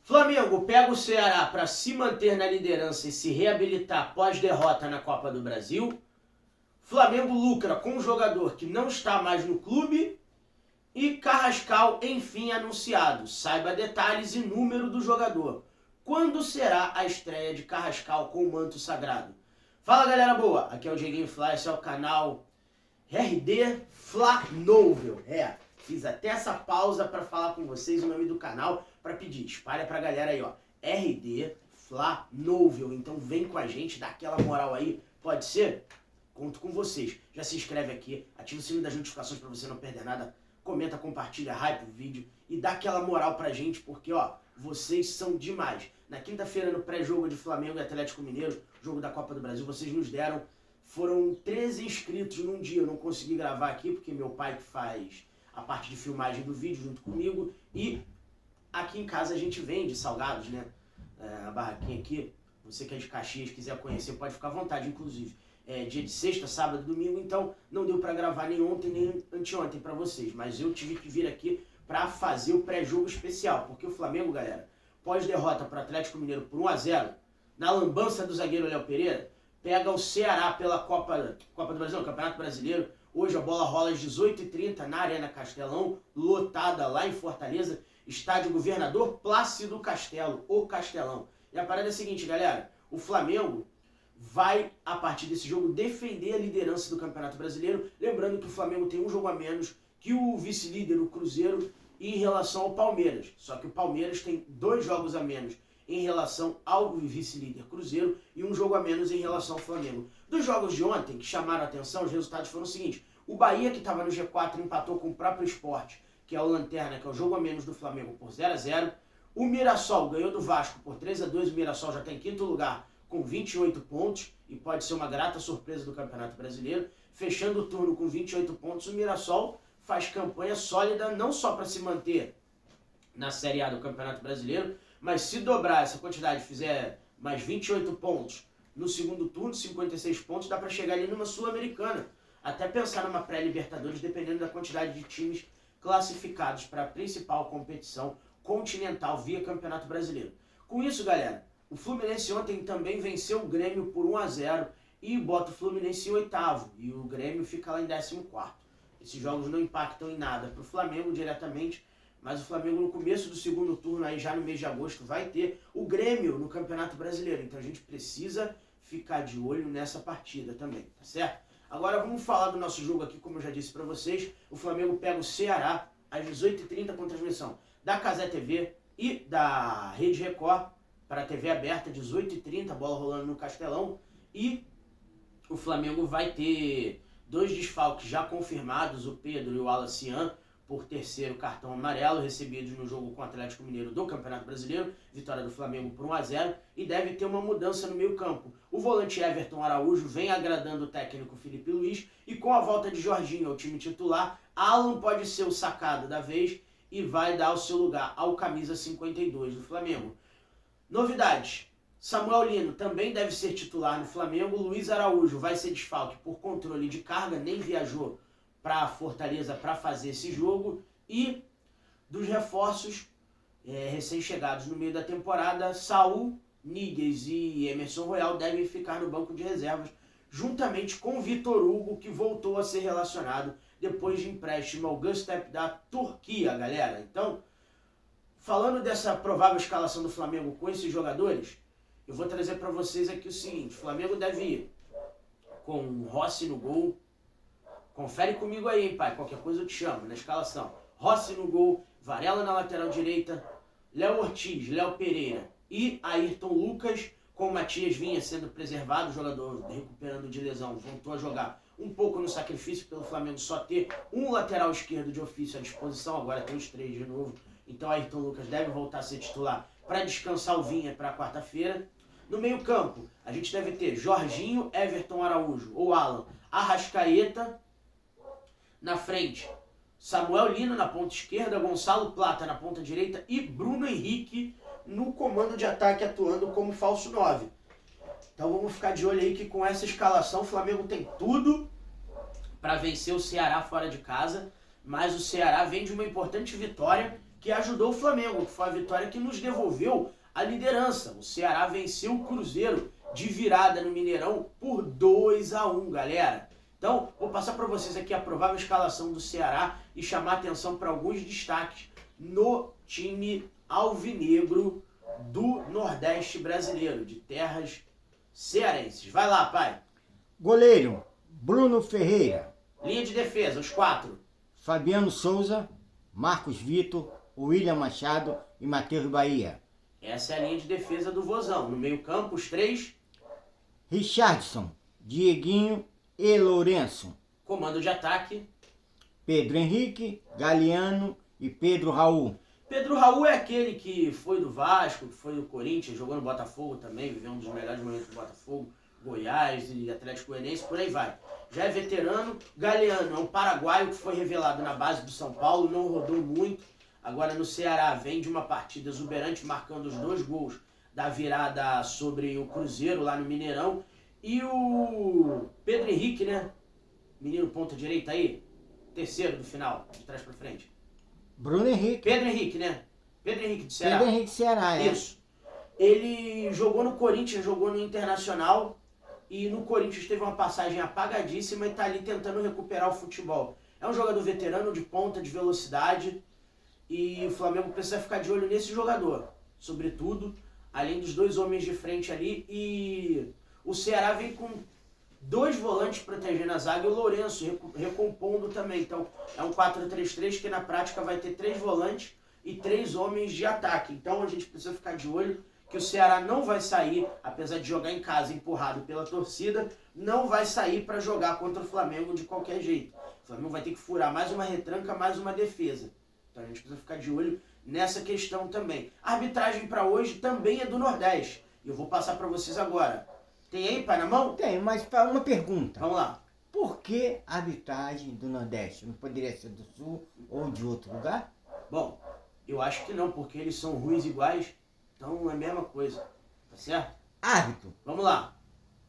Flamengo pega o Ceará para se manter na liderança e se reabilitar após derrota na Copa do Brasil. Flamengo lucra com um jogador que não está mais no clube. E Carrascal, enfim, anunciado. Saiba detalhes e número do jogador. Quando será a estreia de Carrascal com o manto sagrado? Fala, galera boa! Aqui é o Dieguinho Fly, esse é o canal RD Flanovel. Fiz até essa pausa para falar com vocês o nome do canal, para pedir. Espalha pra galera aí, ó. RD Flanovel. Então vem com a gente, dá aquela moral aí. Pode ser? Conto com vocês. Já se inscreve aqui, ativa o sininho das notificações para você não perder nada. Comenta, compartilha, hype o vídeo e dá aquela moral pra gente, porque, ó, vocês são demais. Na quinta-feira, no pré-jogo de Flamengo e Atlético Mineiro, jogo da Copa do Brasil, vocês nos deram, foram 13 inscritos num dia. Eu não consegui gravar aqui, porque meu pai que faz a parte de filmagem do vídeo junto comigo, e aqui em casa a gente vende salgados, né? A barraquinha aqui, você que é de Caxias, quiser conhecer, pode ficar à vontade, inclusive. Dia de sexta, sábado e domingo, então não deu pra gravar nem ontem nem anteontem pra vocês, mas eu tive que vir aqui pra fazer o pré-jogo especial, porque o Flamengo, galera, pós-derrota pro Atlético Mineiro por 1-0, na lambança do zagueiro Léo Pereira, pega o Ceará pela Copa do Brasil, no Campeonato Brasileiro. Hoje a bola rola às 18h30 na Arena Castelão, lotada lá em Fortaleza, estádio Governador Plácido Castelo, o Castelão. E a parada é a seguinte, galera, o Flamengo vai, a partir desse jogo, defender a liderança do Campeonato Brasileiro. Lembrando que o Flamengo tem um jogo a menos que o vice-líder, o Cruzeiro, em relação ao Palmeiras. Só que o Palmeiras tem 2 jogos a menos em relação ao vice-líder Cruzeiro e um jogo a menos em relação ao Flamengo. Dos jogos de ontem, que chamaram a atenção, os resultados foram os seguintes. O Bahia, que estava no G4, empatou com o próprio Sport, que é o Lanterna, que é o jogo a menos do Flamengo, por 0-0. O Mirassol ganhou do Vasco por 3-2. O Mirassol já está em 5º lugar, com 28 pontos, e pode ser uma grata surpresa do Campeonato Brasileiro. Fechando o turno com 28 pontos, o Mirassol faz campanha sólida não só para se manter na Série A do Campeonato Brasileiro, mas se dobrar essa quantidade, fizer mais 28 pontos no segundo turno, 56 pontos, dá para chegar ali numa Sul-Americana. Até pensar numa pré-Libertadores, dependendo da quantidade de times classificados para a principal competição continental via Campeonato Brasileiro. Com isso, galera, o Fluminense ontem também venceu o Grêmio por 1-0 e bota o Fluminense em 8º. E o Grêmio fica lá em 14º. Esses jogos não impactam em nada para o Flamengo diretamente, mas o Flamengo no começo do segundo turno, aí já no mês de agosto, vai ter o Grêmio no Campeonato Brasileiro. Então a gente precisa ficar de olho nessa partida também, tá certo? Agora vamos falar do nosso jogo aqui, como eu já disse para vocês. O Flamengo pega o Ceará às 18h30 com transmissão da Cazé TV e da Rede Record, para a TV aberta, 18h30, bola rolando no Castelão. E o Flamengo vai ter 2 desfalques já confirmados, o Pedro e o Alacian, por terceiro cartão amarelo, recebidos no jogo com o Atlético Mineiro do Campeonato Brasileiro, vitória do Flamengo por 1-0, e deve ter uma mudança no meio campo. O volante Everton Araújo vem agradando o técnico Felipe Luiz, e com a volta de Jorginho ao time titular, Alan pode ser o sacado da vez e vai dar o seu lugar ao camisa 52 do Flamengo. Novidades: Samuel Lino também deve ser titular no Flamengo. Luiz Araújo vai ser desfalque por controle de carga, nem viajou para Fortaleza para fazer esse jogo. E dos reforços recém-chegados no meio da temporada, Saul Níguez e Emerson Royal devem ficar no banco de reservas, juntamente com Vitor Hugo, que voltou a ser relacionado depois de empréstimo ao Göztepe da Turquia, galera. Então, falando dessa provável escalação do Flamengo com esses jogadores, eu vou trazer para vocês aqui o seguinte: o Flamengo deve ir com Rossi no gol. Confere comigo aí, hein, pai? Qualquer coisa eu te chamo na escalação. Rossi no gol, Varela na lateral direita, Léo Ortiz, Léo Pereira e Ayrton Lucas, com o Matias Vinha sendo preservado, o jogador recuperando de lesão, voltou a jogar um pouco no sacrifício pelo Flamengo só ter um lateral esquerdo de ofício à disposição, agora tem os 3 de novo. Então Ayrton Lucas deve voltar a ser titular para descansar o Vinha para quarta-feira. No meio campo, a gente deve ter Jorginho, Everton Araújo ou Alan, Arrascaeta. Na frente, Samuel Lino na ponta esquerda, Gonçalo Plata na ponta direita e Bruno Henrique no comando de ataque atuando como falso 9. Então vamos ficar de olho aí que com essa escalação o Flamengo tem tudo para vencer o Ceará fora de casa, mas o Ceará vem de uma importante vitória que ajudou o Flamengo, que foi a vitória que nos devolveu a liderança. O Ceará venceu o Cruzeiro de virada no Mineirão por 2-1, galera. Então, vou passar para vocês aqui a provável escalação do Ceará e chamar atenção para alguns destaques no time alvinegro do Nordeste brasileiro, de terras cearenses. Vai lá, pai. Goleiro, Bruno Ferreira. Linha de defesa, os 4. Fabiano Souza, Marcos Vitor, William Machado e Matheus Bahia. Essa é a linha de defesa do Vozão. No meio campo, os 3. Richardson, Dieguinho e Lourenço. Comando de ataque. Pedro Henrique, Galeano e Pedro Raul. Pedro Raul é aquele que foi do Vasco, que foi do Corinthians, jogou no Botafogo também, viveu um dos melhores momentos do Botafogo, Goiás e Atlético Goianiense, por aí vai. Já é veterano. Galeano é um paraguaio que foi revelado na base do São Paulo, não rodou muito. Agora no Ceará vem de uma partida exuberante, marcando os 2 gols da virada sobre o Cruzeiro lá no Mineirão. E o Pedro Henrique, né? Menino ponta direita aí, terceiro do final, de trás pra frente. Bruno Henrique. Pedro Henrique, né? Pedro Henrique do Ceará. Pedro Henrique Ceará, é. Isso. Ele jogou no Corinthians, jogou no Internacional e no Corinthians teve uma passagem apagadíssima e tá ali tentando recuperar o futebol. É um jogador veterano de ponta, de velocidade e o Flamengo precisa ficar de olho nesse jogador, sobretudo, além dos 2 homens de frente ali. E o Ceará vem com 2 volantes protegendo a zaga e o Lourenço recompondo também. Então é um 4-3-3 que na prática vai ter 3 volantes e 3 homens de ataque. Então a gente precisa ficar de olho que o Ceará não vai sair, apesar de jogar em casa empurrado pela torcida, não vai sair para jogar contra o Flamengo de qualquer jeito. O Flamengo vai ter que furar mais uma retranca, mais uma defesa. Então a gente precisa ficar de olho nessa questão também. A arbitragem para hoje também é do Nordeste. E eu vou passar para vocês agora. Tem aí, pai, na mão? Tem, mas uma pergunta. Vamos lá. Por que a arbitragem do Nordeste? Não poderia ser do Sul ou de outro lugar? Bom, eu acho que não, porque eles são ruins iguais, então é a mesma coisa. Tá certo? Árbitro, Vamos lá.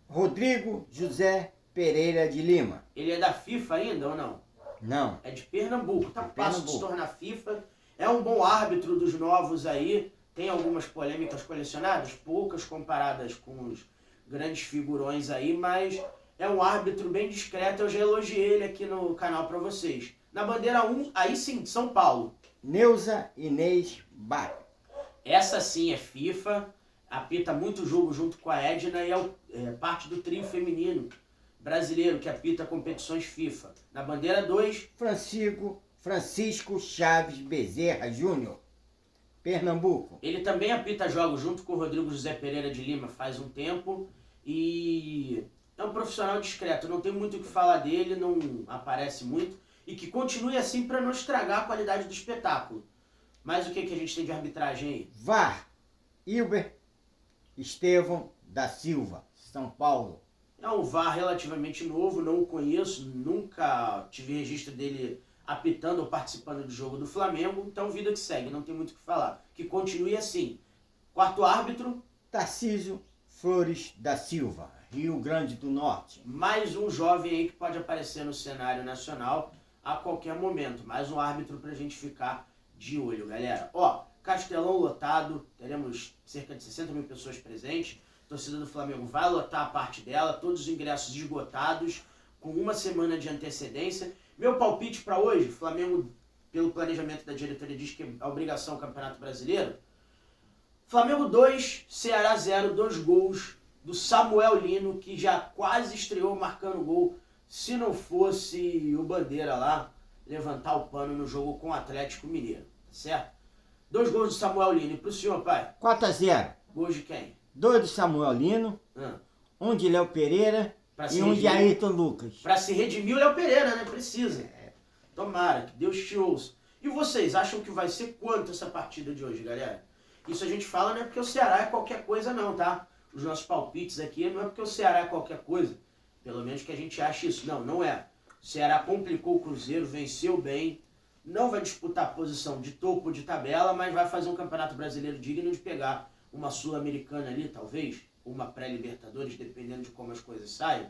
Rodrigo José Pereira de Lima. Ele é da FIFA ainda ou não? Não. É de Pernambuco. Tá De fácil de se Pernambuco. tornar FIFA. É um bom árbitro dos novos aí. Tem algumas polêmicas colecionadas, poucas comparadas com os grandes figurões aí, mas é um árbitro bem discreto. Eu já elogiei ele aqui no canal pra vocês. Na bandeira 1, aí sim, São Paulo. Neuza Inês Bach. Essa sim é FIFA. Apita muito jogo junto com a Edna e é parte do trio feminino brasileiro que apita competições FIFA. Na bandeira 2, Francisco Chaves Bezerra Júnior, Pernambuco. ele também apita jogos junto com o Rodrigo José Pereira de Lima faz um tempo e é um profissional discreto, não tem muito o que falar dele, não aparece muito e que continue assim para não estragar a qualidade do espetáculo. Mas o que a gente tem de arbitragem aí? VAR, Hilber Estevão da Silva, São Paulo. É um VAR relativamente novo, não o conheço, nunca tive registro dele apitando ou participando do jogo do Flamengo, então vida que segue, não tem muito o que falar. Que continue assim. Quarto árbitro, Tarcísio Flores da Silva, Rio Grande do Norte. mais um jovem aí que pode aparecer no cenário nacional a qualquer momento. Mais um árbitro pra gente ficar de olho, galera. Ó, Castelão lotado, teremos cerca de 60 mil pessoas presentes. A torcida do Flamengo vai lotar a parte dela, todos os ingressos esgotados, com uma semana de antecedência. Meu palpite para hoje, Flamengo, pelo planejamento da diretoria, diz que é obrigação o Campeonato Brasileiro. Flamengo 2, Ceará 0, 2 gols do Samuel Lino, que já quase estreou marcando gol, se não fosse o Bandeira lá levantar o pano no jogo com o Atlético Mineiro, tá certo? 2 gols do Samuel Lino. E pro senhor, pai? 4-0. Gols de quem? 2 do Samuel Lino, um de Léo Pereira e um de Ayrton Lucas. Pra se redimir o Léo Pereira, né? Precisa. Tomara, que Deus te ouça. E vocês, acham que vai ser quanto essa partida de hoje, galera? Isso a gente fala não é porque o Ceará é qualquer coisa não, tá? Os nossos palpites aqui não é porque o Ceará é qualquer coisa. Pelo menos que a gente acha isso. Não, não é. O Ceará complicou o Cruzeiro, venceu bem. Não vai disputar a posição de topo de tabela, mas vai fazer um campeonato brasileiro digno de pegar uma Sul-Americana ali, talvez. Ou uma pré-Libertadores, dependendo de como as coisas saiam.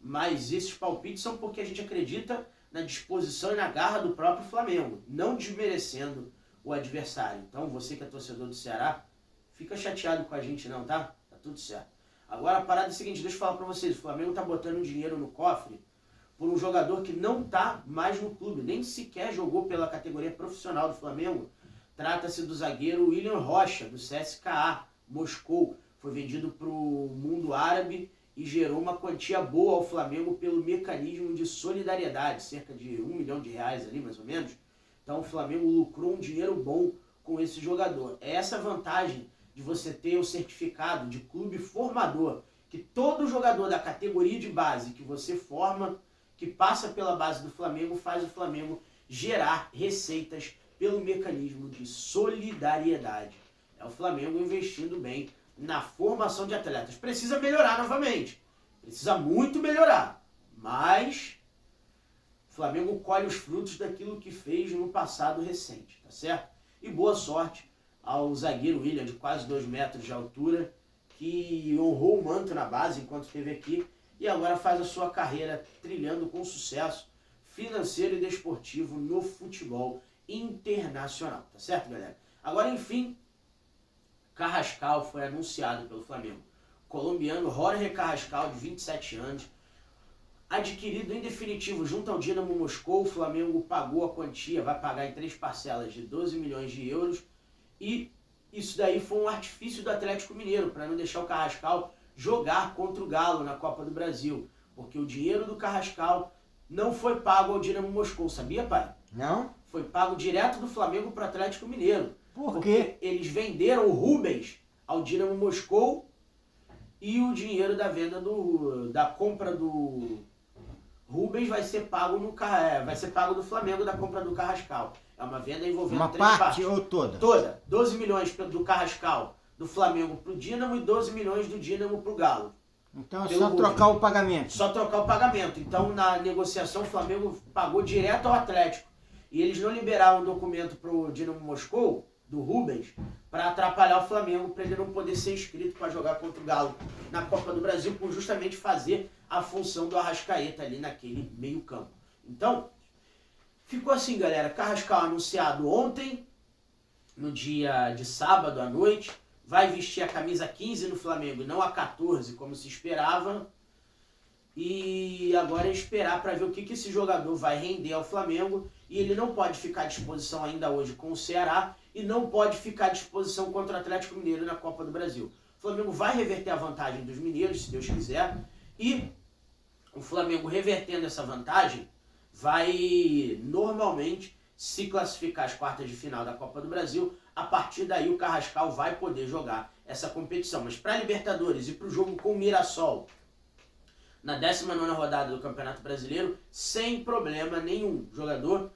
Mas esses palpites são porque a gente acredita na disposição e na garra do próprio Flamengo. Não desmerecendo o adversário. Então, você que é torcedor do Ceará, fica chateado com a gente não, tá? Tá tudo certo. Agora, a parada é a seguinte, deixa eu falar pra vocês. O Flamengo tá botando dinheiro no cofre por um jogador que não tá mais no clube, nem sequer jogou pela categoria profissional do Flamengo. Trata-se do zagueiro William Rocha, do CSKA, Moscou. Foi vendido pro mundo árabe e gerou uma quantia boa ao Flamengo pelo mecanismo de solidariedade, cerca de R$1 milhão ali, mais ou menos. Então o Flamengo lucrou um dinheiro bom com esse jogador. É essa vantagem de você ter o certificado de clube formador, que todo jogador da categoria de base que você forma, que passa pela base do Flamengo, faz o Flamengo gerar receitas pelo mecanismo de solidariedade. É o Flamengo investindo bem na formação de atletas. Precisa melhorar novamente. Precisa muito melhorar. Mas o Flamengo colhe os frutos daquilo que fez no passado recente, tá certo? E boa sorte ao zagueiro William, de quase 2 metros de altura, que honrou o manto na base enquanto esteve aqui e agora faz a sua carreira trilhando com sucesso financeiro e desportivo no futebol internacional, tá certo, galera? Agora, enfim, Carrascal foi anunciado pelo Flamengo. Colombiano Jorge Carrascal, de 27 anos, adquirido em definitivo junto ao Dinamo Moscou. O Flamengo pagou a quantia, vai pagar em 3 parcelas de 12 milhões de euros. E isso daí foi um artifício do Atlético Mineiro, para não deixar o Carrascal jogar contra o Galo na Copa do Brasil. Porque o dinheiro do Carrascal não foi pago ao Dinamo Moscou, sabia, pai? Não? Foi pago direto do Flamengo para o Atlético Mineiro. Por quê? Porque eles venderam o Rubens ao Dinamo Moscou e o dinheiro da venda da compra do Rubens vai ser pago do Flamengo da compra do Carrascal. É uma venda envolvendo Uma 3 parte partes. ou toda? Toda. 12 milhões do Carrascal do Flamengo pro Dinamo e 12 milhões do Dinamo pro Galo. Então é Pelo só Rubens. trocar o pagamento. Só trocar o pagamento. Então, na negociação, o Flamengo pagou direto ao Atlético. E eles não liberaram o documento pro Dinamo Moscou, do Rubens, para atrapalhar o Flamengo, para ele não poder ser inscrito para jogar contra o Galo na Copa do Brasil, por justamente fazer a função do Arrascaeta ali naquele meio campo. Então, ficou assim, galera. Carrascal anunciado ontem, no dia de sábado à noite, vai vestir a camisa 15 no Flamengo e não a 14, como se esperava. E agora é esperar para ver o que esse jogador vai render ao Flamengo. E ele não pode ficar à disposição ainda hoje com o Ceará e não pode ficar à disposição contra o Atlético Mineiro na Copa do Brasil. O Flamengo vai reverter a vantagem dos mineiros, se Deus quiser, e o Flamengo revertendo essa vantagem vai normalmente se classificar às quartas de final da Copa do Brasil. A partir daí o Carrascal vai poder jogar essa competição. Mas para a Libertadores e para o jogo com o Mirassol, na 19ª rodada do Campeonato Brasileiro, sem problema nenhum. Jogador,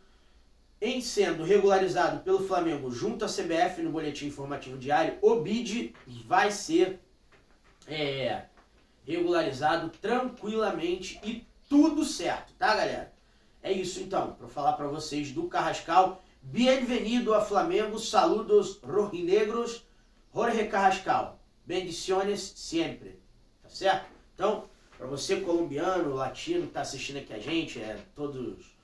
em sendo regularizado pelo Flamengo junto à CBF no Boletim Informativo Diário, o BID vai ser regularizado tranquilamente e tudo certo, tá, galera? É isso então, para falar para vocês do Carrascal. Bienvenido a Flamengo, saludos rojinegros, Jorge Carrascal. Bendiciones sempre, tá certo? Então, para você colombiano, latino que está assistindo aqui a gente, todos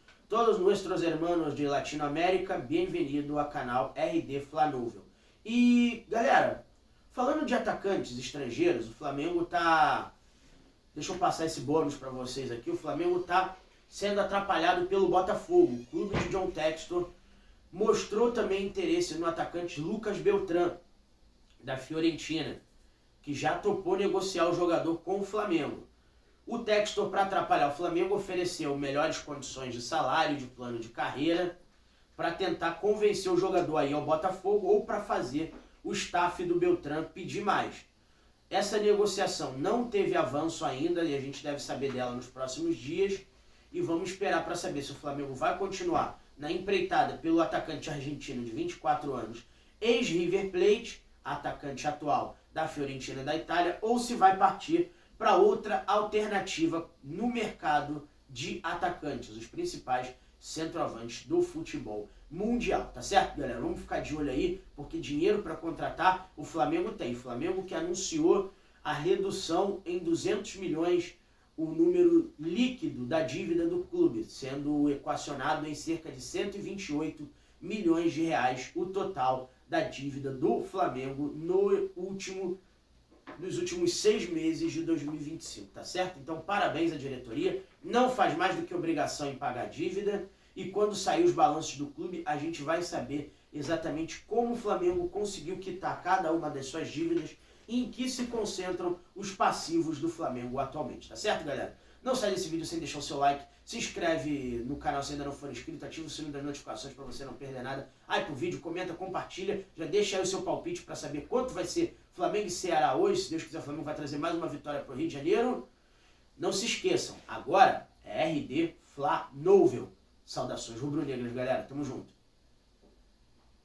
nossos hermanos de Latinoamérica, bem-vindo ao canal RD Flanúvel. E, galera, falando de atacantes estrangeiros, o Flamengo tá... Deixa eu passar esse bônus para vocês aqui. O Flamengo tá sendo atrapalhado pelo Botafogo. O clube de John Textor mostrou também interesse no atacante Lucas Beltrán, da Fiorentina, que já topou negociar o jogador com o Flamengo. O Textor, para atrapalhar o Flamengo, ofereceu melhores condições de salário, de plano de carreira, para tentar convencer o jogador a ir ao Botafogo ou para fazer o staff do Beltrán pedir mais. Essa negociação não teve avanço ainda e a gente deve saber dela nos próximos dias. E vamos esperar para saber se o Flamengo vai continuar na empreitada pelo atacante argentino de 24 anos, ex-River Plate, atacante atual da Fiorentina da Itália, ou se vai partir para outra alternativa no mercado de atacantes, os principais centroavantes do futebol mundial, tá certo, galera? Vamos ficar de olho aí, porque dinheiro para contratar o Flamengo tem. O Flamengo que anunciou a redução em 200 milhões, o número líquido da dívida do clube, sendo equacionado em cerca de 128 milhões de reais o total da dívida do Flamengo nos últimos 6 meses de 2025, tá certo? Então, parabéns à diretoria, não faz mais do que obrigação em pagar a dívida, e quando sair os balanços do clube, a gente vai saber exatamente como o Flamengo conseguiu quitar cada uma das suas dívidas e em que se concentram os passivos do Flamengo atualmente, tá certo, galera? Não sai desse vídeo sem deixar o seu like, se inscreve no canal se ainda não for inscrito, ativa o sininho das notificações para você não perder nada. Aí pro vídeo, comenta, compartilha, já deixa aí o seu palpite para saber quanto vai ser Flamengo e Ceará hoje. Se Deus quiser, o Flamengo vai trazer mais uma vitória pro Rio de Janeiro. Não se esqueçam, agora é RD Fla Novel. Saudações rubro-negras, galera. Tamo junto.